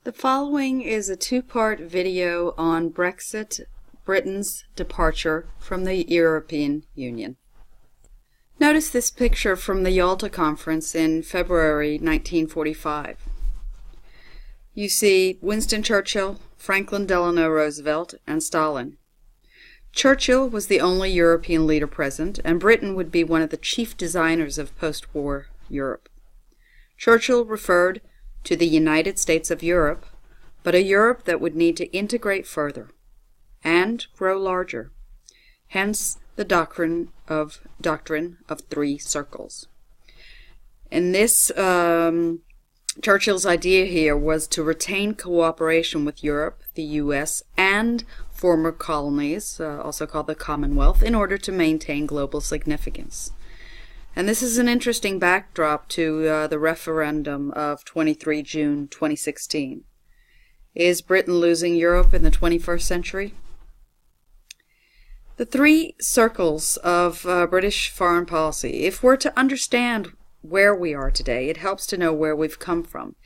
The following is a two-part video on Brexit, Britain's departure from the European Union. Notice this picture from the Yalta Conference in February 1945. You see Winston Churchill, Franklin Delano Roosevelt, and Stalin. Churchill was the only European leader present, and Britain would be one of the chief designers of post-war Europe. Churchill referred to the United States of Europe, but a Europe that would need to integrate further and grow larger. Hence the doctrine of three circles. In this, Churchill's idea here was to retain cooperation with Europe, the U.S., and former colonies, also called the Commonwealth, in order to maintain global significance. And this is an interesting backdrop to the referendum of 23 June 2016. Is Britain losing Europe in the 21st century? The three circles of British foreign policy. If we're to understand where we are today, it helps to know where we've come from.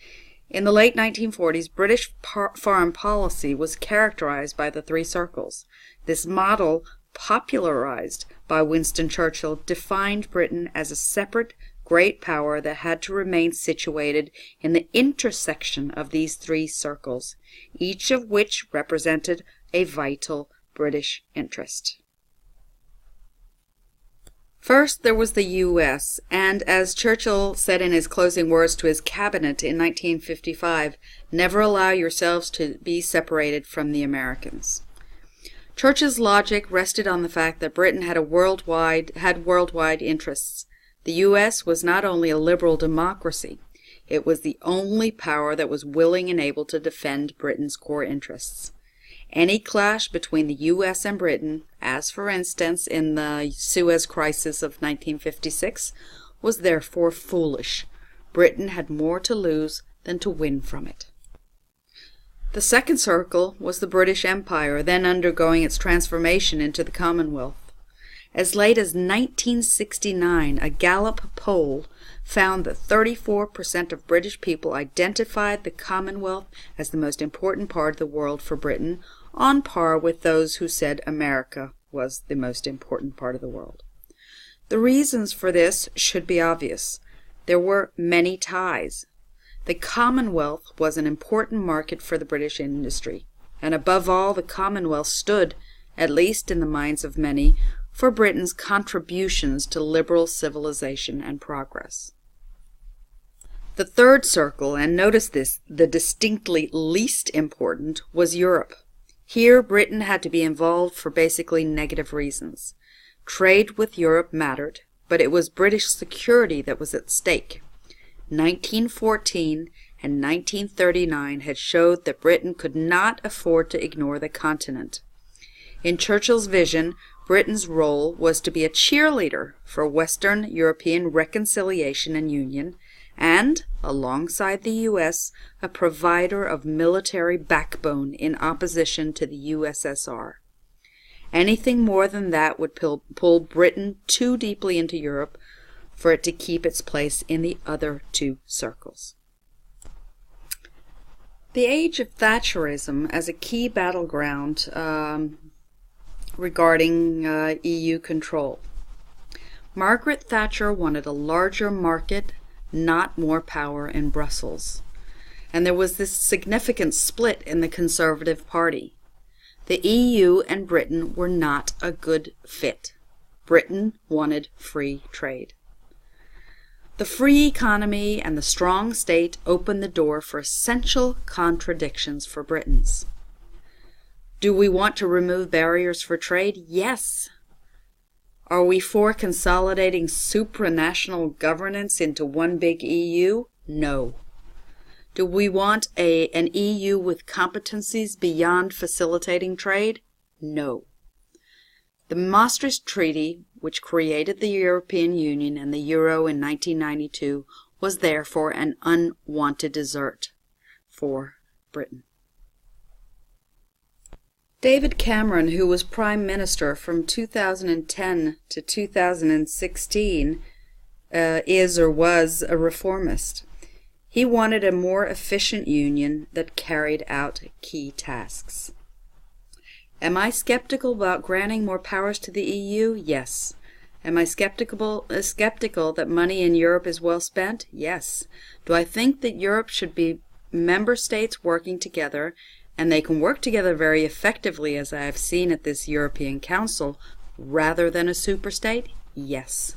In the late 1940s, British foreign policy was characterized by the three circles. This model, popularized by Winston Churchill, defined Britain as a separate great power that had to remain situated in the intersection of these three circles, each of which represented a vital British interest. First, there was the U.S., and as Churchill said in his closing words to his cabinet in 1955, never allow yourselves to be separated from the Americans. Churchill's logic rested on the fact that Britain had worldwide interests. The U.S. was not only a liberal democracy, it was the only power that was willing and able to defend Britain's core interests. Any clash between the U.S. and Britain, as for instance in the Suez Crisis of 1956, was therefore foolish. Britain had more to lose than to win from it. The second circle was the British Empire, then undergoing its transformation into the Commonwealth. As late as 1969, a Gallup poll found that 34% of British people identified the Commonwealth as the most important part of the world for Britain, on par with those who said America was the most important part of the world. The reasons for this should be obvious. There were many ties. The Commonwealth was an important market for the British industry, and above all, the Commonwealth stood, at least in the minds of many, for Britain's contributions to liberal civilization and progress. The third circle, and notice this, the distinctly least important, was Europe. Here, Britain had to be involved for basically negative reasons. Trade with Europe mattered, but it was British security that was at stake. 1914 and 1939 had showed that Britain could not afford to ignore the continent. In Churchill's vision, Britain's role was to be a cheerleader for Western European reconciliation and union, and, alongside the U.S., a provider of military backbone in opposition to the USSR. Anything more than that would pull Britain too deeply into Europe for it to keep its place in the other two circles. The age of Thatcherism as a key battleground regarding EU control. Margaret Thatcher wanted a larger market, not more power in Brussels. And there was this significant split in the Conservative Party. The EU and Britain were not a good fit. Britain wanted free trade. The free economy and the strong state opened the door for essential contradictions for Britons. Do we want to remove barriers for trade? Yes. Are we for consolidating supranational governance into one big EU? No. Do we want an EU with competencies beyond facilitating trade? No. The Maastricht Treaty, which created the European Union and the Euro in 1992, was therefore an unwanted dessert for Britain. David Cameron, who was Prime Minister from 2010 to 2016, is or was a reformist. He wanted a more efficient union that carried out key tasks. Am I skeptical about granting more powers to the EU? Yes. Am I skeptical that money in Europe is well spent? Yes. Do I think that Europe should be member states working together, and they can work together very effectively, as I have seen at this European Council, rather than a superstate? Yes.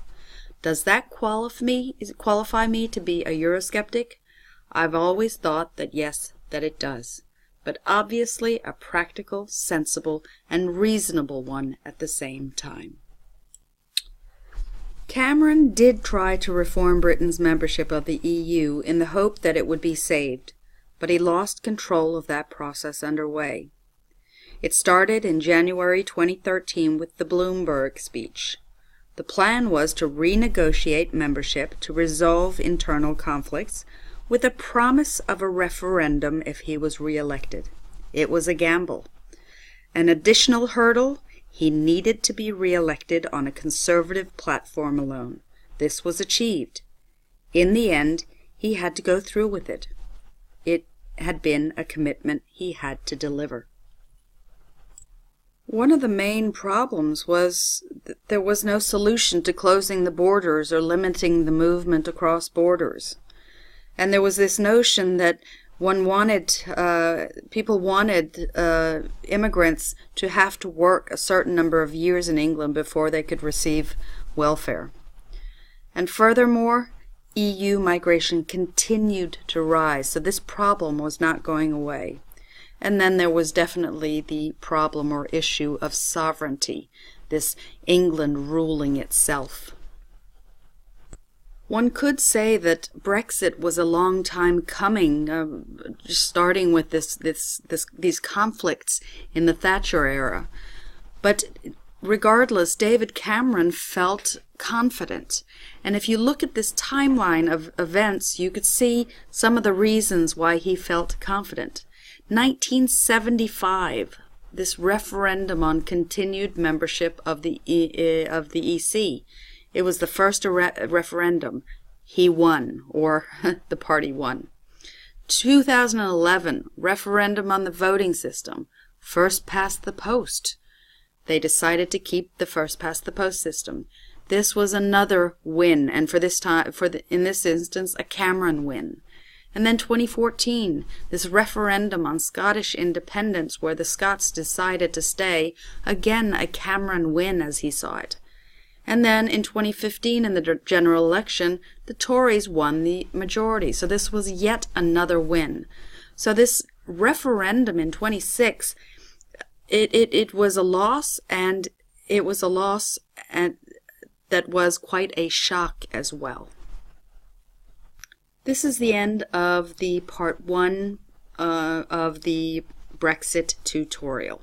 Does that qualify me to be a Eurosceptic? I've always thought that yes, that it does, but obviously a practical, sensible, and reasonable one at the same time. Cameron did try to reform Britain's membership of the EU in the hope that it would be saved, but he lost control of that process underway. It started in January 2013 with the Bloomberg speech. The plan was to renegotiate membership to resolve internal conflicts with a promise of a referendum if he was re-elected. It was a gamble. An additional hurdle: he needed to be re-elected on a conservative platform alone. This was achieved. In the end, he had to go through with it. It had been a commitment he had to deliver. One of the main problems was that there was no solution to closing the borders or limiting the movement across borders. And there was this notion that people wanted immigrants to have to work a certain number of years in England before they could receive welfare. And furthermore, EU migration continued to rise, so this problem was not going away. And then there was definitely the problem or issue of sovereignty, this England ruling itself. One could say that Brexit was a long time coming, starting with these conflicts in the Thatcher era. But regardless, David Cameron felt confident. And if you look at this timeline of events, you could see some of the reasons why he felt confident. 1975, this referendum on continued membership of the EC. It was the first referendum. He won, or the party won. 2011, referendum on the voting system. First past the post. They decided to keep the first past the post system. This was another win, and in this instance, a Cameron win. And then 2014, this referendum on Scottish independence where the Scots decided to stay, again a Cameron win as he saw it. And then in 2015, in the general election, the Tories won the majority. So this was yet another win. So this referendum in 26, it was a loss, and it was a loss that was quite a shock as well. This is the end of the part 1 of the Brexit tutorial.